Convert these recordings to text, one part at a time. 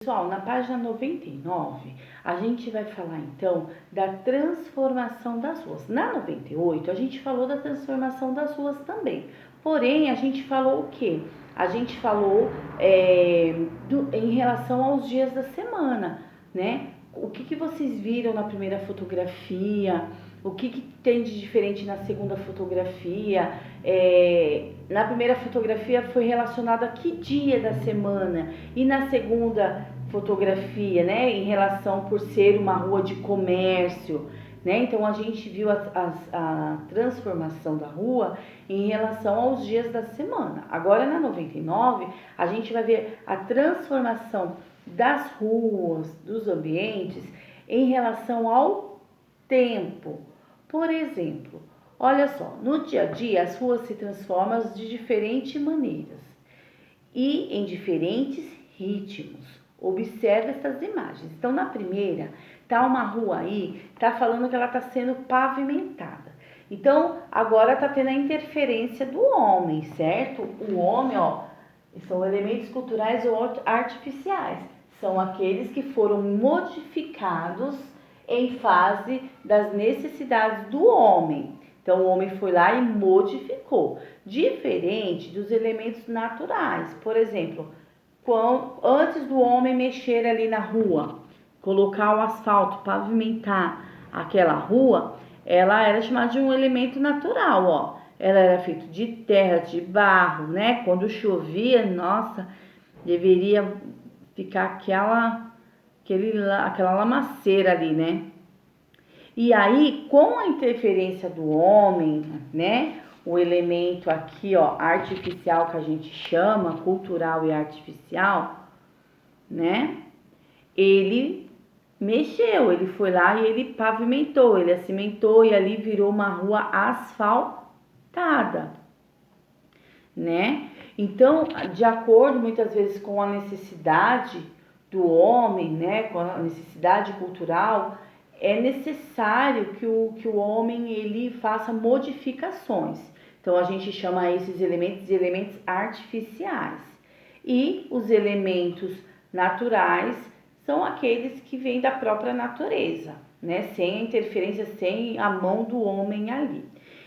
Pessoal, na página 99, a gente vai falar então da transformação das ruas. Na 98, a gente falou da transformação das ruas também. Porém, a gente falou o quê? A gente falou em relação aos dias da semana, né? O que vocês viram na primeira fotografia? O que tem de diferente na segunda fotografia? Na primeira fotografia foi relacionado a que dia da semana, e na segunda fotografia, né, em relação por ser uma rua de comércio, né? Então a gente viu a transformação da rua em relação aos dias da semana. Agora na 99, a gente vai ver a transformação das ruas, dos ambientes em relação ao tempo. Por exemplo, olha só, no dia a dia as ruas se transformam de diferentes maneiras e em diferentes ritmos. Observe essas imagens. Então, na primeira, tá uma rua aí, tá falando que ela tá sendo pavimentada. Então, agora tá tendo a interferência do homem, certo? O homem, ó, são elementos culturais ou artificiais. São aqueles que foram modificados em fase das necessidades do homem. Então, o homem foi lá e modificou. Diferente dos elementos naturais. Por exemplo, antes do homem mexer ali na rua, colocar o asfalto, pavimentar aquela rua, ela era chamada de um elemento natural, ó. Ela era feita de terra, de barro, né? Quando chovia, nossa, deveria ficar aquela lamaceira ali, né? E aí, com a interferência do homem, né? O elemento aqui, ó, artificial que a gente chama, cultural e artificial, né? Ele mexeu, ele foi lá e ele pavimentou, ele acimentou e ali virou uma rua asfaltada, né? Então, de acordo muitas vezes com a necessidade do homem, né? Com a necessidade cultural, é necessário que o homem ele faça modificações. Então a gente chama esses elementos de elementos artificiais. E os elementos naturais são aqueles que vêm da própria natureza, né? Sem a interferência, sem a mão do homem ali.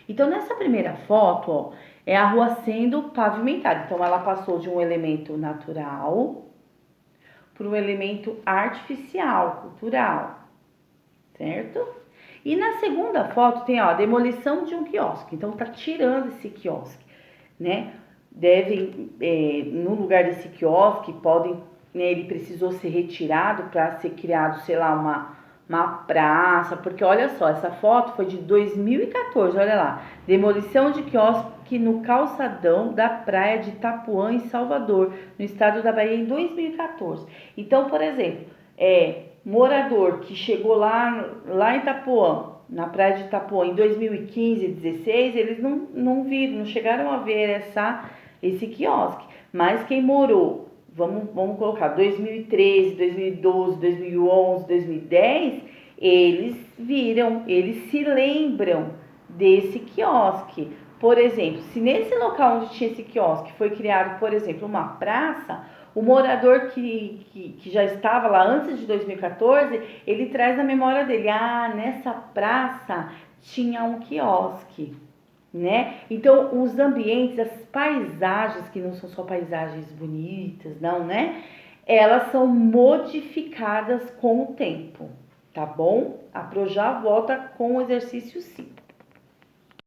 Então nessa primeira foto, ó, é a rua sendo pavimentada. Então ela passou de um elemento natural para um elemento artificial, cultural. Certo? E na segunda foto tem, ó, a demolição de um quiosque. Então, tá tirando esse quiosque, né? No lugar desse quiosque, né, ele precisou ser retirado para ser criado, sei lá, uma praça. Porque, olha só, essa foto foi de 2014, olha lá. Demolição de quiosque no calçadão da praia de Itapuã, em Salvador, no estado da Bahia, em 2014. Então, por exemplo, morador que chegou lá em Itapuã, na praia de Itapuã, em 2015 e 2016, eles não viram, não chegaram a ver esse quiosque. Mas quem morou, vamos colocar, 2013, 2012, 2011, 2010, eles viram, eles se lembram desse quiosque. Por exemplo, se nesse local onde tinha esse quiosque foi criado, por exemplo, uma praça, o morador que já estava lá antes de 2014, ele traz na memória dele, nessa praça tinha um quiosque, né? Então, os ambientes, as paisagens, que não são só paisagens bonitas, não, né? Elas são modificadas com o tempo, tá bom? A Pro já volta com o exercício 5.